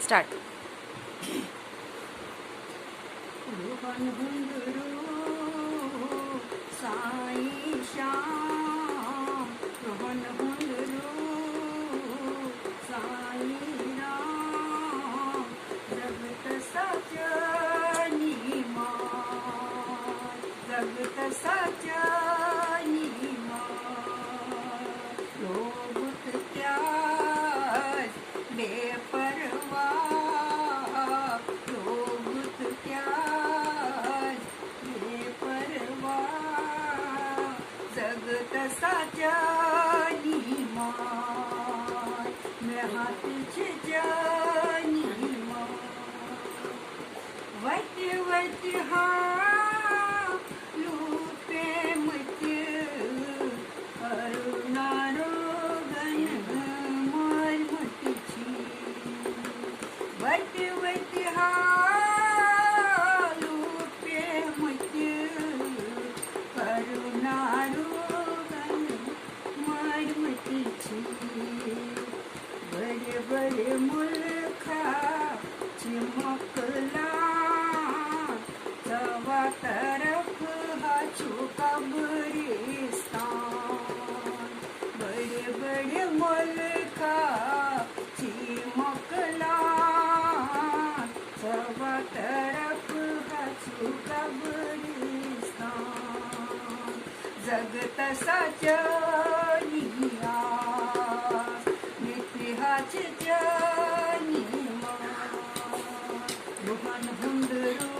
Start. Rohan हुंदरू Sai Shyam, Rohan हुंदरू Sai Ram, जगत सचनी मान, जगत सचनी मान. लोभुत त्याज बेपरवाह, लोभुत त्याज बेपरवाह, जगत सचनी मान, मैं हाथ जनी मान. वट वट लूटे मत करुणारोगन मार मत छी. वट वट लूटे मत करुणारोगन मार मत छी. बड़े बड़े मुल्का चिमकला, सवा तरफ हाचू कब्रिस्तान. बड़े बड़े मुल्का चिमकला, सवा तरफ हाचू कब्रिस्तान. जगत सचनिया नित्याच जनी मान. रोहन हुंदरू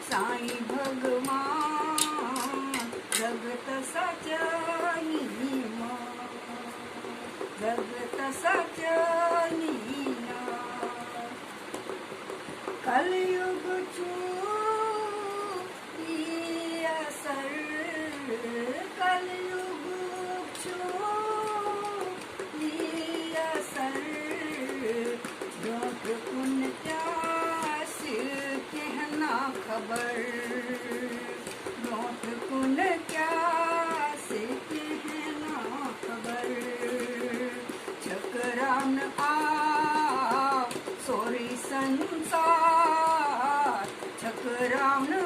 साई भगवान, जगत सचनी मान, जगत सचनी मान. कलयुग छू असर, कलयुग छू असर. जोत कुन प्यास कहना खबर, जोत कुन प्यास कहना खबर. चक्रान आ सोरी संसार, चक्रान आ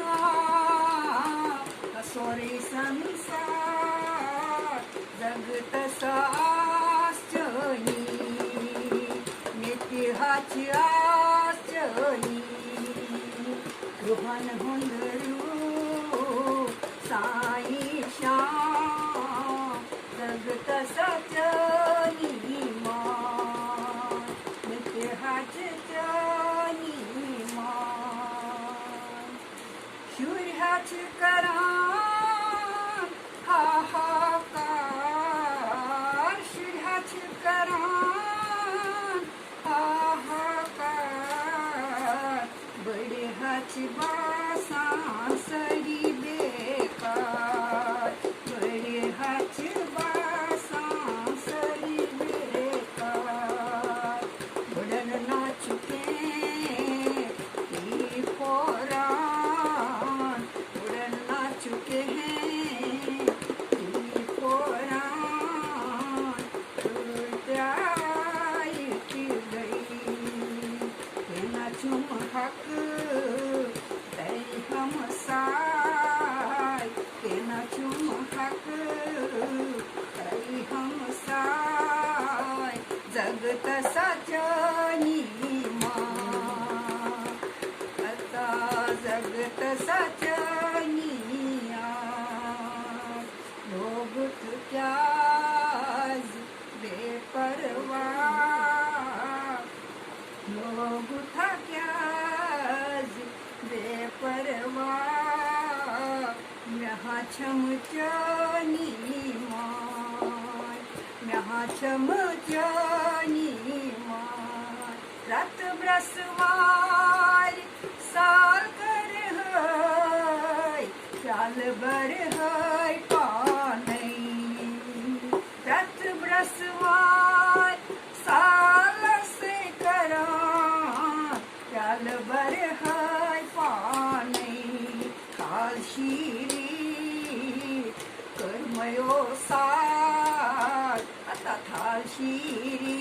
सोरी संसार. जगत साश्चनी नित्याच आश्चनी. रोहन हुंदरू साई श्याम, जगत सचनी मान, नित्याच जनी मान. सूर्याच करान हाहाकार, सूर्याच करान हाहाकार. बड़े हाच बासां सरी बेकार, बड़े हाच बासां सरी बेकार. उड़न ना चुके ये पोरान, उड़न ना चुके हैं ये पोरान. उड़ाई गई कहना चुम हक तय हम साय, कहना चुम हक तय हम साय. जगत सचनी मान, अता जगत सचनी मान. लोभुत त्याज बेपरवाह, लोभुत त्याज बेपरवाह. यहाँ छम जनी मान, यहाँ छम जनी मान. रत ब्रसवार साल कर है, चाल बर है पानई. रत ब्रसवार साल से करा, चाल बर है पानई. काल शीरी कर्मयो सार, आता थाल शीरी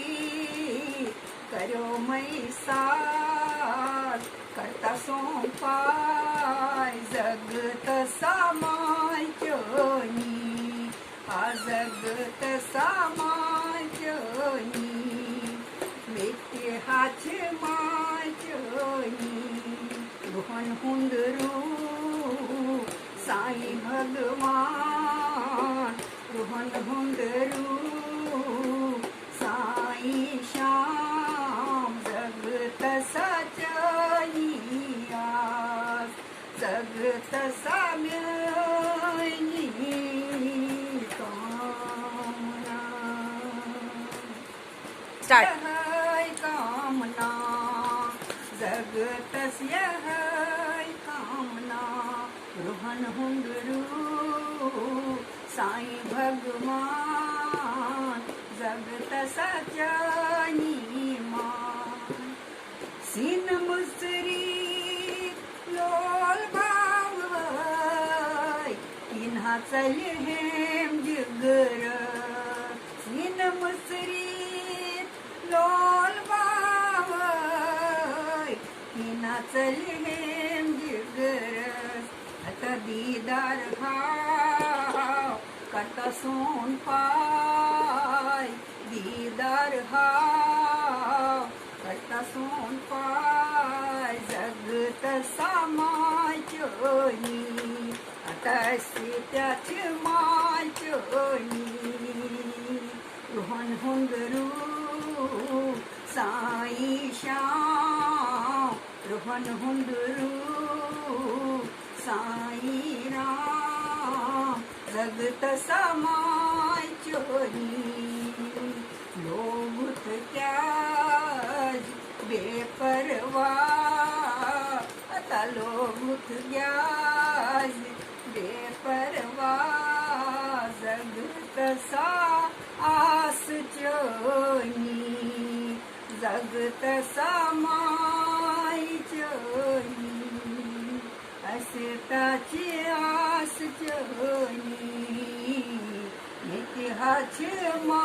कर्यो मैसाल करता सोंपाय जगत सामाय चोनी आ जगत सामाय चोनी बेटे हाच माय चोनी रोहन हुंदरू साई भगवान रोहन हुंदरू साई श्याम जगत सचनिया जगत साम्यनी कामना है कामना जगतस्य है कामना रोहन हुंदरू साई भगवान जगत सचनी मान सीन मुसरी लोल भावय इन्हा चल हेम जिगर सीन मुसरी लोल भावय इन्हा चल हेम जिगर आता दीदार हाव करता सोन पाय दीदार हाव करता सोन पाय जगत सामाय चोनी आता सीत्याच माय चोनी रोहन हुंदरू साई श्याम रोहन हुंदरू साई राम जगत समाय चोनी लोगुत त्याज बेपरवा आता लोगुत त्याज बेपरवा जगत सा आस चोनी जगत समाय चोनी असताची आस चोनी नित्य हाच मा